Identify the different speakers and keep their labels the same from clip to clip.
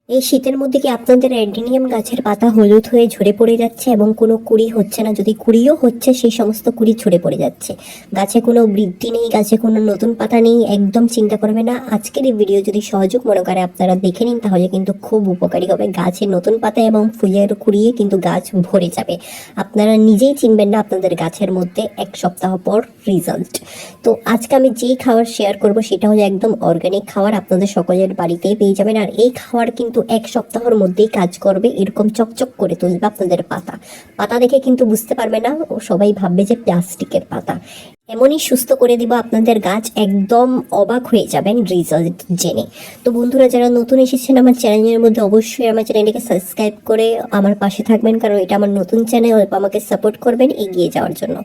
Speaker 1: এই শীতের মধ্যে কি আপনাদের অ্যাডেনিয়াম গাছের পাতা হলুদ হয়ে ঝরে পড়ে যাচ্ছে এবং কোনো কুড়ি হচ্ছে না? যদি কুড়িও হচ্ছে সেই সমস্ত কুড়ি ঝরে পড়ে যাচ্ছে, গাছে কোনো বৃদ্ধি নেই, গাছে কোনো নতুন পাতা নেই, একদম চিন্তা করবে না। আজকের এই ভিডিও যদি সহযোগ মনে করে আপনারা দেখে নিন, তাহলে কিন্তু খুব উপকারী হবে। গাছে নতুন পাতা এবং ফুলের কুড়িয়ে কিন্তু গাছ ভরে যাবে, আপনারা নিজেই চিনবেন না আপনাদের গাছের মধ্যে এক সপ্তাহ পর রেজাল্ট। তো আজকে আমি যেই খাবার শেয়ার করব সেটা হলো একদম অর্গানিক খাবার, আপনাদের সকলের বাড়িতেই পেয়ে যাবেন। আর এই খাবার কিন্তু এক সপ্তাহের মধ্যেই কাজ করবে, এরকম চকচক করে তুলবে আপনাদের পাতা। পাতা দেখে কিন্তু বুঝতে পারবে না, ও সবাই ভাববে যে প্লাস্টিকের পাতা। এমনই সুস্থ করে দিব আপনাদের গাছ, একদম অবাক হয়ে যাবেন রেজাল্ট জেনে। তো বন্ধুরা, যারা নতুন এসেছেন আমার চ্যানেলের মধ্যে, অবশ্যই আমার চ্যানেলটিকে সাবস্ক্রাইব করে আমার পাশে থাকবেন, কারণ এটা আমার নতুন চ্যানেল, আমাকে সাপোর্ট করবেন এগিয়ে যাওয়ার জন্য।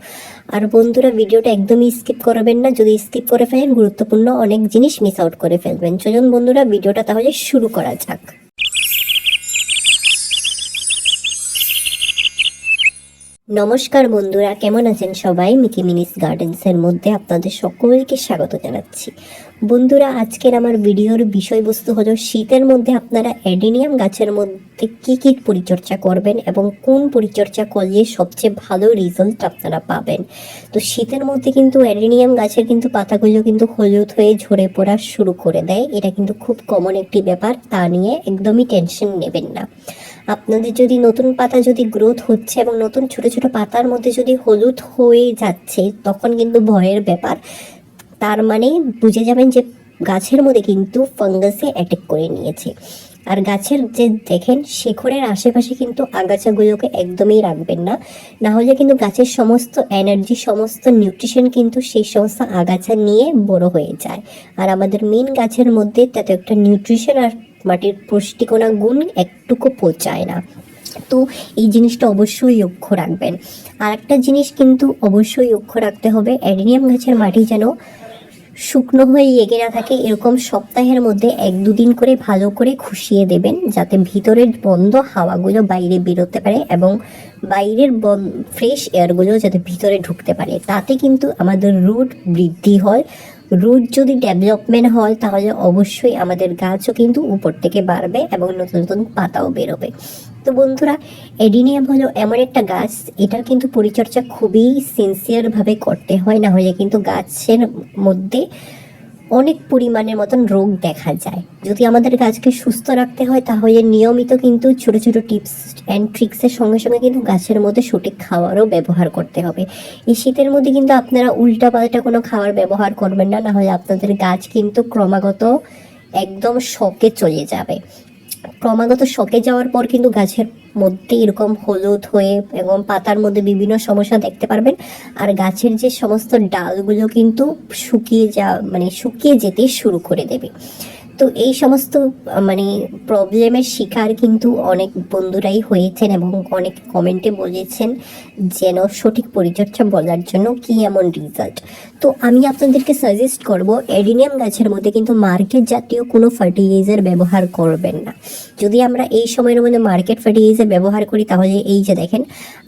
Speaker 1: আর বন্ধুরা, ভিডিওটা একদমই স্কিপ করবেন না, যদি স্কিপ করে ফেলেন গুরুত্বপূর্ণ অনেক জিনিস মিস আউট করে ফেলবেন। চলুন বন্ধুরা, ভিডিওটা তাহলে শুরু করা যাক। নমস্কার বন্ধুরা, কেমন আছেন সবাই? মিকি মিনিস গার্ডেন্সের মধ্যে আপনাদের সকলকে স্বাগত জানাচ্ছি। বন্ধুরা, আজকের আমার ভিডিওর বিষয়বস্তু হলো শীতের মধ্যে আপনারা অ্যাডেনিয়াম গাছের মধ্যে কি কি পরিচর্যা করবেন এবং কোন পরিচর্যা করলে সবচেয়ে ভালো রেজাল্ট আপনারা পাবেন। তো শীতের মধ্যে কিন্তু অ্যাডেনিয়াম গাছের কিন্তু পাতাগুলো কিন্তু হলুদ হয়ে ঝরে পড়া শুরু করে দেয়, এটা কিন্তু খুব কমন একটি ব্যাপার, তা নিয়ে একদমই টেনশন নেবেন না। আপনাদের যদি নতুন পাতা যদি গ্রোথ হচ্ছে এবং নতুন ছোট ছোট পাতার মধ্যে যদি হলুদ হয়ে যাচ্ছে, তখন কিন্তু ভয়ের ব্যাপার। তার মানে বুঝে যাবেন যে গাছের মধ্যে কিন্তু ফাঙ্গাসে অ্যাটাক করে নিয়েছে। আর গাছের যে দেখেন শেকড়ের আশেপাশে কিন্তু আগাছাগুলোকে একদমই রাখবেন না, না হলে কিন্তু গাছের সমস্ত এনার্জি, সমস্ত নিউট্রিশন কিন্তু সেই সমস্ত আগাছা নিয়ে বড় হয়ে যায়। আর আমাদের মেন গাছের মধ্যে তাতে একটা নিউট্রিশন আর মাটির পুষ্টিকণা গুণ একটুকু পৌঁছায় না। তো এই জিনিসটা অবশ্যই লক্ষ্য রাখবেন। আর একটা জিনিস কিন্তু অবশ্যই লক্ষ্য রাখতে হবে, অ্যাডেনিয়াম গাছের মাটি যেন শুকনো হয়ে লেগে না থাকে, এরকম সপ্তাহের মধ্যে 1-2 দিন করে ভালো করে খুশিয়ে দেবেন, যাতে ভিতরের বন্ধ হাওয়াগুলো বাইরে বেরোতে পারে এবং বাইরের ফ্রেশ এয়ারগুলো যাতে ভিতরে ঢুকতে পারে। তাতে কিন্তু আমাদের রুট বৃদ্ধি হয়। রুট যদি ডেভেলপমেন্ট হয়, তাহলে অবশ্যই আমাদের গাছও কিন্তু উপর থেকে বাড়বে এবং নতুন নতুন পাতাও বেরোবে। তো বন্ধুরা, অ্যাডেনিয়াম হলো এমন একটা গাছ, এটার কিন্তু পরিচর্যা খুবই সিনসিয়ারভাবে করতে হয়, না হলে কিন্তু গাছের মধ্যে অনেক পরিমাণের মতন রোগ দেখা যায়। যদি আমাদের গাছকে সুস্থ রাখতে হয়, তাহলে নিয়মিত কিন্তু ছোট ছোট টিপস অ্যান্ড ট্রিক্সের সঙ্গে সঙ্গে কিন্তু গাছের মধ্যে সঠিক খাবারও ব্যবহার করতে হবে। এই শীতের মধ্যে কিন্তু আপনারা উল্টাপাল্টা কোনো খাবার ব্যবহার করবেন না, না হলে আপনাদের গাছ কিন্তু ক্রমাগত একদম শকে চলে যাবে। ক্রমাগত শকে যাওয়ার পর কিন্তু গাছের মধ্যে এরকম হলুদ হয়ে এবং পাতার মধ্যে বিভিন্ন সমস্যা দেখতে পারবেন। আর গাছের যে সমস্ত ডালগুলো কিন্তু শুকিয়ে যেতে শুরু করে দেবে। তো এই সমস্ত প্রবলেমের শিকার কিন্তু অনেক বন্ধুরাই হয়েছেন এবং অনেক কমেন্টে বলেছেন যেন সঠিক পরিচর্যা বলার জন্য কি এমন রেজাল্ট। তো আমি আপনাদেরকে সাজেস্ট করব, অ্যাডেনিয়াম গাছের মধ্যে কিন্তু মার্কেট জাতীয় কোনো ফার্টিলাইজার ব্যবহার করবেন না। যদি আমরা এই সময়ের মধ্যে মার্কেট ফার্টিলাইজার ব্যবহার করি, তাহলে এই যে দেখেন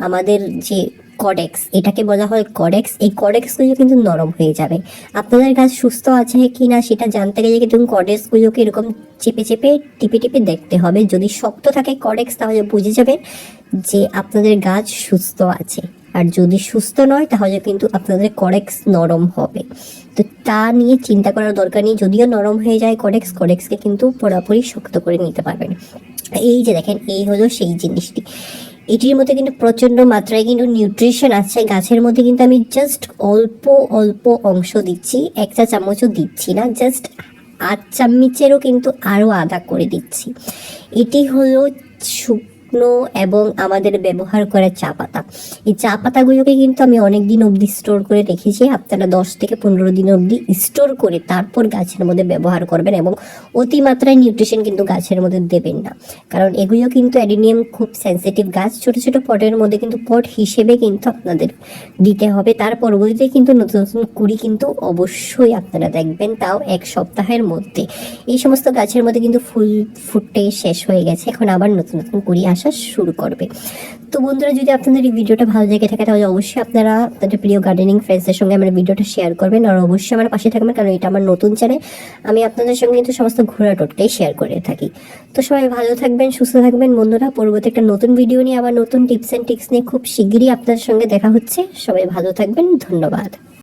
Speaker 1: আমাদের যে কডেক্স, এটাকে বলা হয় কডেক্স, এই কডেক্সগুলো কিন্তু নরম হয়ে যাবে। আপনাদের গাছ সুস্থ আছে কি না সেটা জানতে গেলে কিন্তু কডেক্সগুলোকে এরকম চেপে চেপে টিপে টিপে দেখতে হবে। যদি শক্ত থাকে কডেক্স, তাহলে বুঝে যাবেন যে আপনাদের গাছ সুস্থ আছে। আর যদি সুস্থ নয়, তাহলে কিন্তু আপনাদের কডেক্স নরম হবে। তো তা নিয়ে চিন্তা করার দরকার নেই। যদিও নরম হয়ে যায় কডেক্সকে কিন্তু পুরোপুরি শক্ত করে নিতে পারবেন। এই যে দেখেন, এই হলো সেই জিনিসটি। এটির মধ্যে কিন্তু প্রচণ্ড মাত্রায় কিন্তু নিউট্রিশন আছে। গাছের মধ্যে কিন্তু আমি জাস্ট অল্প অল্প অংশ দিচ্ছি, 1 চা চামচও দিচ্ছি না, জাস্ট 8 চামচেরও কিন্তু আরও আধা করে দিচ্ছি। এটি হলো শুকনো এবং আমাদের ব্যবহার করা চা পাতা। এই চা পাতাগুলোকে কিন্তু আমি অনেক দিন অবধি স্টোর করে রেখেছি। আপনারা 10 থেকে 15 দিন অবধি স্টোর করে তারপর গাছের মধ্যে ব্যবহার করবেন এবং অতিমাত্রায় নিউট্রিশন কিন্তু গাছের মধ্যে দেবেন না, কারণ এগুলো কিন্তু অ্যাডেনিয়াম খুব সেন্সিটিভ গাছ। ছোট ছোট পটের মধ্যে কিন্তু পট হিসেবে কিন্তু আপনাদের দিতে হবে। তার পরবর্তীতে কিন্তু নতুন নতুন কুড়ি কিন্তু অবশ্যই আপনারা দেখবেন, তাও 1 সপ্তাহের মধ্যে। এই সমস্ত গাছের মধ্যে কিন্তু ফুল ফুটে শেষ হয়ে গেছে, এখন আবার নতুন নতুন কুড়ি আসা শুরু করবে। তো বন্ধুরা, যদি আপনাদের এই ভিডিওটা ভালো লেগে থাকে তাহলে অবশ্যই আপনারা আপনাদের প্রিয় গার্ডেনিং ফ্রেন্ডসদের সঙ্গে আমার ভিডিওটা শেয়ার করবেন, আর অবশ্যই আমার পাশে থাকবেন, কারণ এটা আমার নতুন চ্যানেল। আমি আপনাদের সঙ্গে কিন্তু সমস্ত ঘোরা টোটকাই শেয়ার করে থাকি। তো সবাই ভালো থাকবেন, সুস্থ থাকবেন বন্ধুরা। পরবর্তী একটা নতুন ভিডিও নিয়ে, আবার নতুন টিপস অ্যান্ড ট্রিক্স নিয়ে খুব শিগগিরই আপনাদের সঙ্গে দেখা হচ্ছে। সবাই ভালো থাকবেন, ধন্যবাদ।